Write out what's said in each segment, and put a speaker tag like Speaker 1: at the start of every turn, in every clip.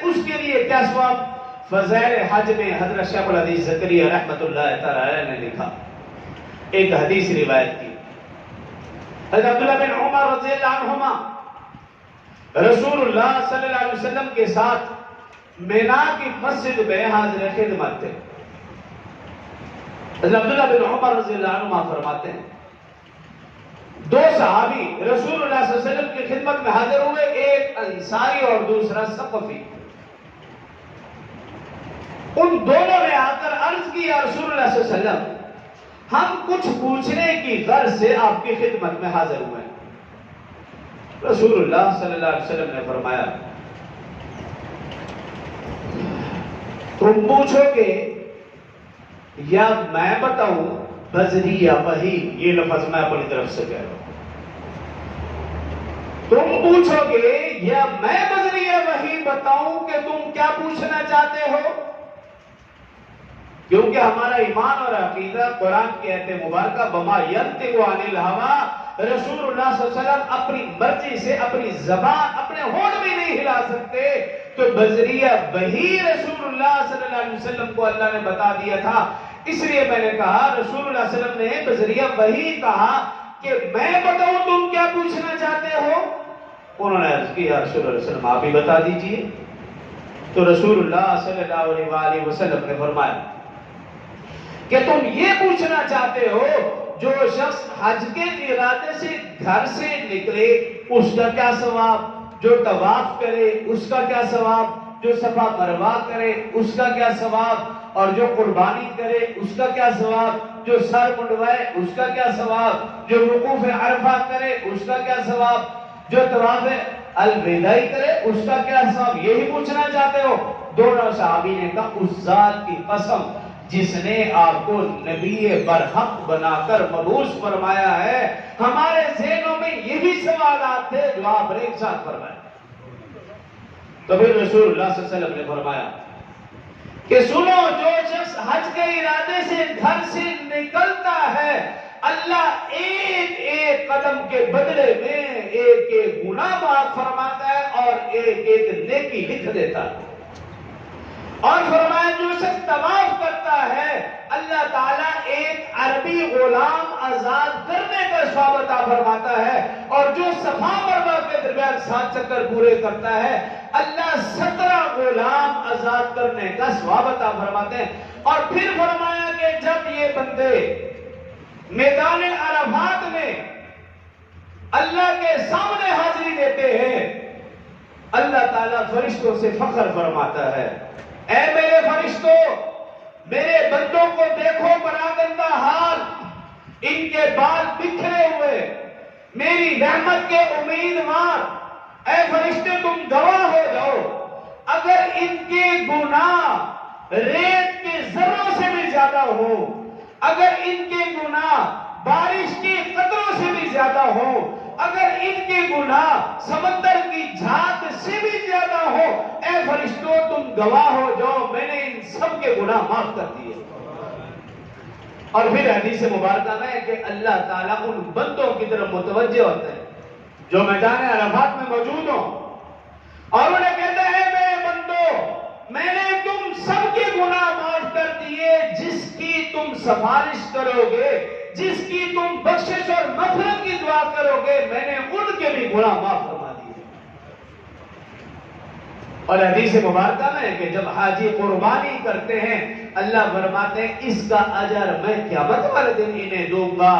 Speaker 1: اس کے لیے کیا ثواب؟ فضائل حج میں حضرت شیخ الحدیث زکریا رحمۃ اللہ تعالی نے لکھا، ایک حدیث روایت کی، حضرت عبداللہ بن عمر رضی اللہ عنہما رسول اللہ صلی اللہ علیہ وسلم کے ساتھ مینا کی مسجد میں حاضر خدمت تھے۔ حضرت عبداللہ بن عمر رضی اللہ عنہما فرماتے ہیں دو صحابی رسول اللہ صلی اللہ علیہ وسلم کی خدمت میں حاضر ہوئے، ایک انصاری اور دوسرا ثقفی۔ ان دونوں نے آ کر عرض کی، یا رسول اللہ صلی اللہ علیہ وسلم ہم کچھ پوچھنے کی غرض سے آپ کی خدمت میں حاضر ہوئے ہیں۔ رسول اللہ صلی اللہ علیہ وسلم نے فرمایا تم پوچھو گے یا میں بتاؤں؟ بزری یا وحی، یہ لفظ میں اپنی طرف سے کہہ رہا ہوں۔ تم پوچھو گے یا میں بزری یا وحی بتاؤں کہ تم کیا پوچھنا چاہتے ہو؟ کیونکہ ہمارا ایمان اور عقیدہ قرآن کی آیت مبارکہ بما ینطق عن الہوی، رسول اللہ صلی اللہ علیہ وسلم اپنی مرضی سے اپنی زبان اپنے ہونٹ بھی نہیں ہلا سکتے، تو بذریعہ وحی رسول اللہ صلی اللہ علیہ وسلم کو اللہ نے بتا دیا تھا۔ اس لیے میں نے کہا رسول اللہ صلی اللہ علیہ وسلم نے بذریعہ وحی کہا کہ میں بتاؤں تم کیا پوچھنا چاہتے ہو؟ انہوں نے عرض کیا رسول اللہ صلی اللہ علیہ وسلم آپ ہی بتا دیجئے۔ تو رسول اللہ صلی اللہ علیہ وسلم نے فرمایا کہ تم یہ پوچھنا چاہتے ہو جو شخص حج کے ارادے سے گھر سے نکلے اس کا کیا ثواب، جو طواف کرے اس کا کیا ثواب، جو صفا مروہ کرے اس کا کیا ثواب، اور جو قربانی کرے اس کا کیا ثواب، جو سر منڈوائے اس کا کیا ثواب، جو وقوف عرفہ کرے اس کا کیا ثواب، جو طواف الوداع کرے اس کا کیا ثواب، یہی پوچھنا چاہتے ہو؟ دونوں صحابی نے کہا اس ذات کی قسم جس نے آپ کو نبی برحق بنا کر مبعوث فرمایا ہے، ہمارے ذہنوں میں یہی سوالات تھے جو آپ نے ایک ساتھ فرمائے۔ تو پھر رسول اللہ صلی اللہ علیہ وسلم نے فرمایا کہ سنو، جو شخص حج کے ارادے سے گھر سے نکلتا ہے اللہ ایک ایک قدم کے بدلے میں ایک ایک گناہ معاف فرماتا ہے اور ایک ایک نیکی لکھ دیتا ہے۔ اور فرمایا جو شخص طواف کرتا ہے اللہ تعالیٰ ایک عربی غلام آزاد کرنے کا ثواب عطا فرماتا ہے، اور جو صفا مروہ کے درمیان 7 چکر پورے کرتا ہے اللہ 17 غلام آزاد کرنے کا ثواب عطا فرماتے ہیں۔ اور پھر فرمایا کہ جب یہ بندے میدان عرفات میں اللہ کے سامنے حاضری دیتے ہیں اللہ تعالیٰ فرشتوں سے فخر فرماتا ہے، اے میرے فرشتوں میرے بندوں کو دیکھو پراگندہ حال، ان کے بال بکھرے ہوئے، میری رحمت کے امیدوار، اے فرشتے تم گواہ ہو جاؤ، اگر ان کے گناہ ریت کے ذروں سے بھی زیادہ ہو، اگر ان کے گناہ بارش کے قطروں سے بھی زیادہ ہو، اگر ان کے گناہ سمندر کی جھاگ سے بھی زیادہ ہو، اے فرشتوں تم گواہ ہو جاؤ میں نے ان سب کے گناہ معاف کر دیے۔ اور پھر حدیث مبارکہ میں کہ اللہ تعالیٰ ان بندوں کی طرف متوجہ ہوتے ہیں جو میدان عرفات میں موجود ہوں، اور انہیں کہتا ہے میرے بندو میں نے تم سب کے گناہ معاف کر دیے، جس کی تم سفارش کرو گے، جس کی تم بخشش اور مغفرت کی دعا کرو گے میں نے ان کے بھی گناہ معاف فرما دیے۔ اور حدیث مبارکہ میں کہ جب حاجی قربانی کرتے ہیں اللہ فرماتے ہیں اس کا اجر میں قیامت والے دن انہیں دوں گا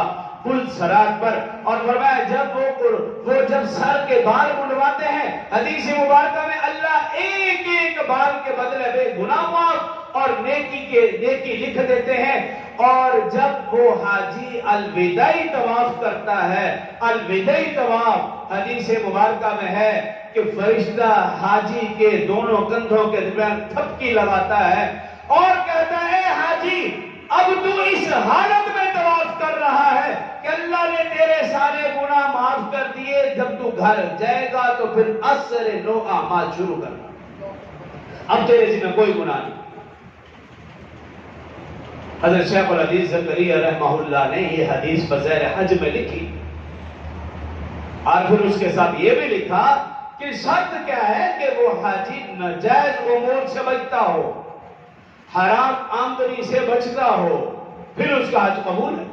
Speaker 1: پل صراط پر۔ اور فرمایا جب وہ جب سر کے بال منڈواتے ہیں حدیث مبارکہ میں اللہ ایک ایک بال کے بدلے میں گناہ معاف اور نیکی لکھ دیتے ہیں۔ اور جب وہ حاجی الوداعی طواف کرتا ہے، الوداعی طواف حدیث مبارکہ میں ہے کہ فرشتہ حاجی کے دونوں کندھوں کے درمیان تھپکی لگاتا ہے اور کہتا ہے حاجی اب تو اس حالت میں طواف کر رہا ہے کہ اللہ نے تیرے سارے گناہ معاف کر دیے، جب تو گھر جائے گا تو پھر اثر نو اعمال شروع کرنا، اب تیرے ذمہ کوئی گناہ نہیں۔ حضرت شیخ الحدیث زکریا رحمہ اللہ نے یہ حدیث بزیر حج میں لکھی، اور پھر اس کے ساتھ یہ بھی لکھا کہ شرط کیا ہے کہ وہ حاجی ناجائز امور سے بچتا ہو، حرام آمدنی سے بچتا ہو، پھر اس کا حج قبول ہے۔